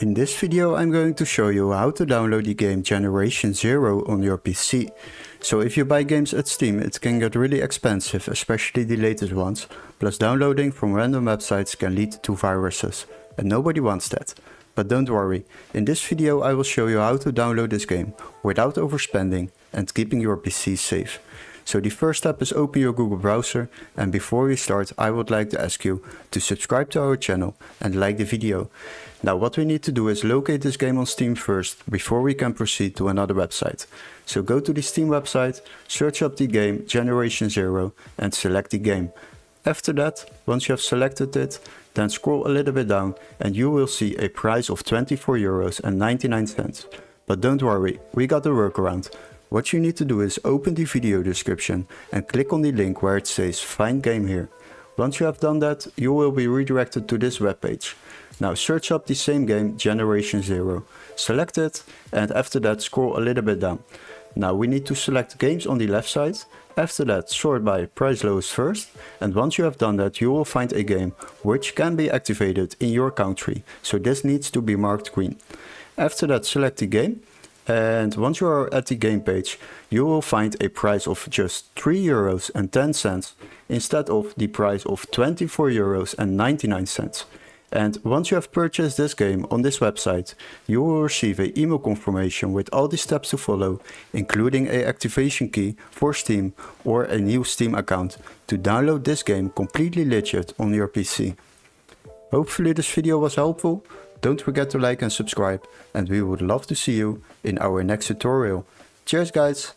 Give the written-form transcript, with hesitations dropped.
In this video I'm going to show you how to download the game Generation Zero on your PC. So if you buy games at Steam it can get really expensive, especially the latest ones, plus downloading from random websites can lead to viruses, and nobody wants that. But don't worry, in this video I will show you how to download this game without overspending and keeping your PC safe. So the first step is open your Google browser, and before we start I would like to ask you to subscribe to our channel and like the video. Now what we need to do is locate this game on Steam first before we can proceed to another website. So go to the Steam website, search up the game Generation Zero and select the game. After that, once you have selected it, then scroll a little bit down and you will see a price of €24.99. But don't worry, we got a workaround. What you need to do is open the video description and click on the link where it says Find Game Here. Once you have done that, you will be redirected to this webpage. Now search up the same game, Generation Zero. Select it and after that scroll a little bit down. Now we need to select games on the left side. After that sort by price lowest first, and once you have done that you will find a game which can be activated in your country. So this needs to be marked green. After that select the game. And once you are at the game page, you will find a price of just €3.10 instead of the price of €24.99. And once you have purchased this game on this website, you will receive an email confirmation with all the steps to follow, including an activation key for Steam or a new Steam account to download this game completely legit on your PC. Hopefully this video was helpful. Don't forget to like and subscribe, and we would love to see you in our next tutorial. Cheers guys!